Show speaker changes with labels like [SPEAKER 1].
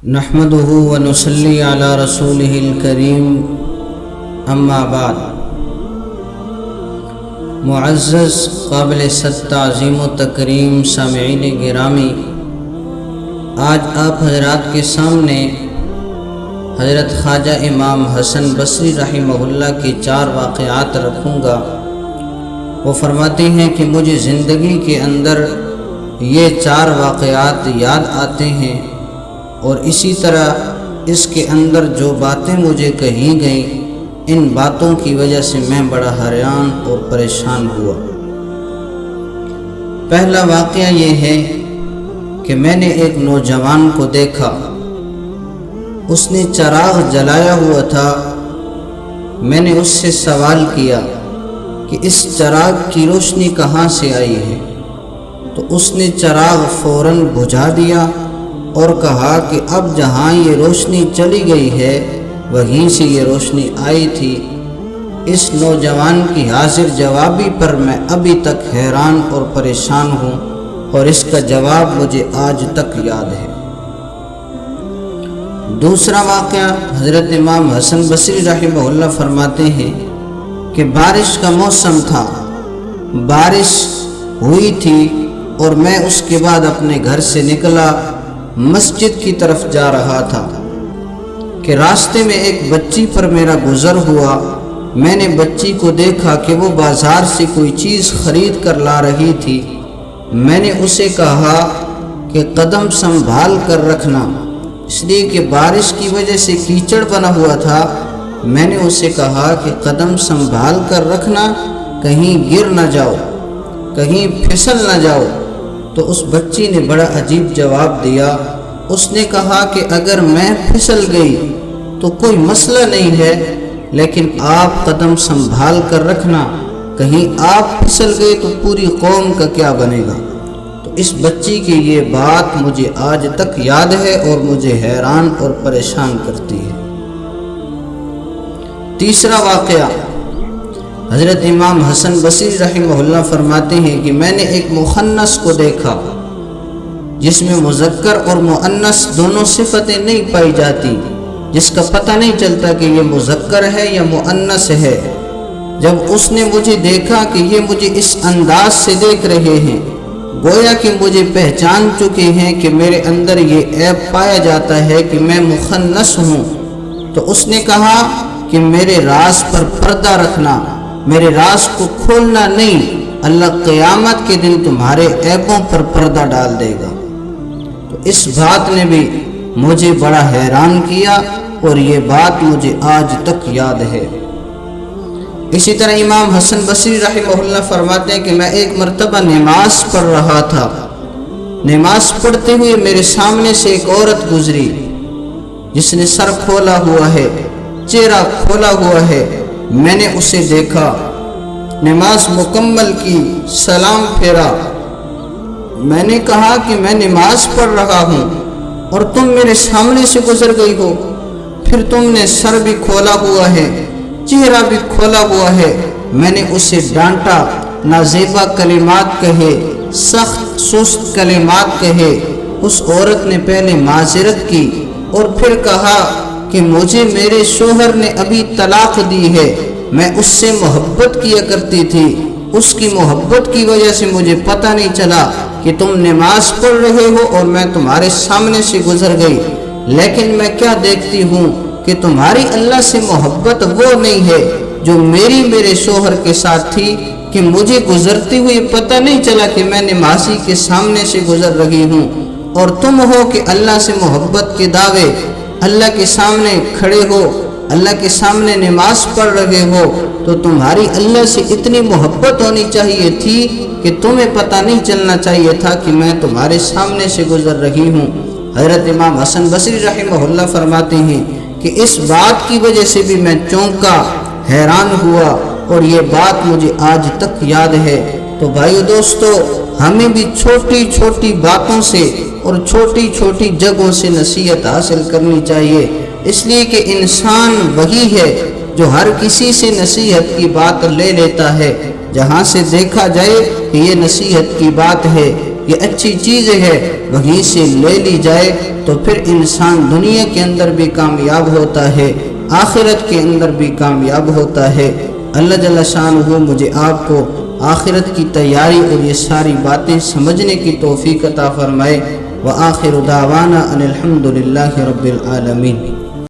[SPEAKER 1] نحمده ونصلي على رسوله الكريم اما بعد۔ معزز قابل صد تعظیم و تکریم سامعین گرامی، آج آپ حضرات کے سامنے حضرت خواجہ امام حسن بصری رحمہ اللہ کے 4 واقعات رکھوں گا۔ وہ فرماتے ہیں کہ مجھے زندگی کے اندر یہ 4 واقعات یاد آتے ہیں، اور اسی طرح اس کے اندر جو باتیں مجھے کہی گئیں، ان باتوں کی وجہ سے میں بڑا حیران اور پریشان ہوا۔ پہلا واقعہ یہ ہے کہ میں نے ایک نوجوان کو دیکھا، اس نے چراغ جلایا ہوا تھا۔ میں نے اس سے سوال کیا کہ اس چراغ کی روشنی کہاں سے آئی ہے؟ تو اس نے چراغ فوراً بجھا دیا اور کہا کہ اب جہاں یہ روشنی چلی گئی ہے وہیں سے یہ روشنی آئی تھی۔ اس نوجوان کی حاضر جوابی پر میں ابھی تک حیران اور پریشان ہوں، اور اس کا جواب مجھے آج تک یاد ہے۔ دوسرا واقعہ، حضرت امام حسن بصری رحمہ اللہ فرماتے ہیں کہ بارش کا موسم تھا، بارش ہوئی تھی، اور میں اس کے بعد اپنے گھر سے نکلا، مسجد کی طرف جا رہا تھا کہ راستے میں ایک بچی پر میرا گزر ہوا۔ میں نے بچی کو دیکھا کہ وہ بازار سے کوئی چیز خرید کر لا رہی تھی۔ میں نے اسے کہا کہ قدم سنبھال کر رکھنا، اس لیے کہ بارش کی وجہ سے کیچڑ بنا ہوا تھا۔ میں نے اسے کہا کہ قدم سنبھال کر رکھنا، کہیں گر نہ جاؤ، کہیں پھسل نہ جاؤ۔ تو اس بچی نے بڑا عجیب جواب دیا۔ اس نے کہا کہ اگر میں پھسل گئی تو کوئی مسئلہ نہیں ہے، لیکن آپ قدم سنبھال کر رکھنا، کہیں آپ پھسل گئے تو پوری قوم کا کیا بنے گا۔ تو اس بچی کی یہ بات مجھے آج تک یاد ہے اور مجھے حیران اور پریشان کرتی ہے۔ تیسرا واقعہ، حضرت امام حسن بصری رحمہ اللہ فرماتے ہیں کہ میں نے ایک مخنث کو دیکھا جس میں مذکر اور مؤنث دونوں صفتیں نہیں پائی جاتی، جس کا پتہ نہیں چلتا کہ یہ مذکر ہے یا مؤنث ہے۔ جب اس نے مجھے دیکھا کہ یہ مجھے اس انداز سے دیکھ رہے ہیں، گویا کہ مجھے پہچان چکے ہیں کہ میرے اندر یہ عیب پایا جاتا ہے کہ میں مخنث ہوں، تو اس نے کہا کہ میرے راز پر پردہ رکھنا، میرے راز کو کھولنا نہیں، اللہ قیامت کے دن تمہارے عیبوں پر پردہ ڈال دے گا۔ تو اس بات نے بھی مجھے بڑا حیران کیا، اور یہ بات مجھے آج تک یاد ہے۔ اسی طرح امام حسن بصری رحمہ اللہ فرماتے ہیں کہ میں ایک مرتبہ نماز پڑھ رہا تھا، نماز پڑھتے ہوئے میرے سامنے سے ایک عورت گزری جس نے سر کھولا ہوا ہے، چہرہ کھولا ہوا ہے۔ میں نے اسے دیکھا، نماز مکمل کی، سلام پھیرا۔ میں نے کہا کہ میں نماز پڑھ رہا ہوں اور تم میرے سامنے سے گزر گئی ہو، پھر تم نے سر بھی کھولا ہوا ہے، چہرہ بھی کھولا ہوا ہے۔ میں نے اسے ڈانٹا، نازیبا کلمات کہے، سخت سست کلمات کہے۔ اس عورت نے پہلے معذرت کی اور پھر کہا کہ مجھے میرے شوہر نے ابھی طلاق دی ہے، میں اس سے محبت کیا کرتی تھی، اس کی محبت کی وجہ سے مجھے پتہ نہیں چلا کہ تم نماز پڑھ رہے ہو اور میں تمہارے سامنے سے گزر گئی، لیکن میں کیا دیکھتی ہوں کہ تمہاری اللہ سے محبت وہ نہیں ہے جو میرے شوہر کے ساتھ تھی، کہ مجھے گزرتے ہوئے پتہ نہیں چلا کہ میں نمازی کے سامنے سے گزر رہی ہوں، اور تم ہو کہ اللہ سے محبت کے دعوے، اللہ کے سامنے کھڑے ہو، اللہ کے سامنے نماز پڑھ رہے ہو، تو تمہاری اللہ سے اتنی محبت ہونی چاہیے تھی کہ تمہیں پتہ نہیں چلنا چاہیے تھا کہ میں تمہارے سامنے سے گزر رہی ہوں۔ حضرت امام حسن بصری رحمہ اللہ فرماتے ہیں کہ اس بات کی وجہ سے بھی میں چونکا، حیران ہوا، اور یہ بات مجھے آج تک یاد ہے۔ تو بھائیو دوستو، ہمیں بھی چھوٹی چھوٹی باتوں سے اور چھوٹی چھوٹی جگہوں سے نصیحت حاصل کرنی چاہیے، اس لیے کہ انسان وہی ہے جو ہر کسی سے نصیحت کی بات لے لیتا ہے۔ جہاں سے دیکھا جائے کہ یہ نصیحت کی بات ہے، یہ اچھی چیز ہے وہیں سے لے لی جائے تو پھر انسان دنیا کے اندر بھی کامیاب ہوتا ہے، آخرت کے اندر بھی کامیاب ہوتا ہے۔ اللہ جل شانہ مجھے آپ کو آخرت کی تیاری اور یہ ساری باتیں سمجھنے کی توفیق عطا فرمائے۔ وآخر دعوانا ان الحمد للہ رب العالمین۔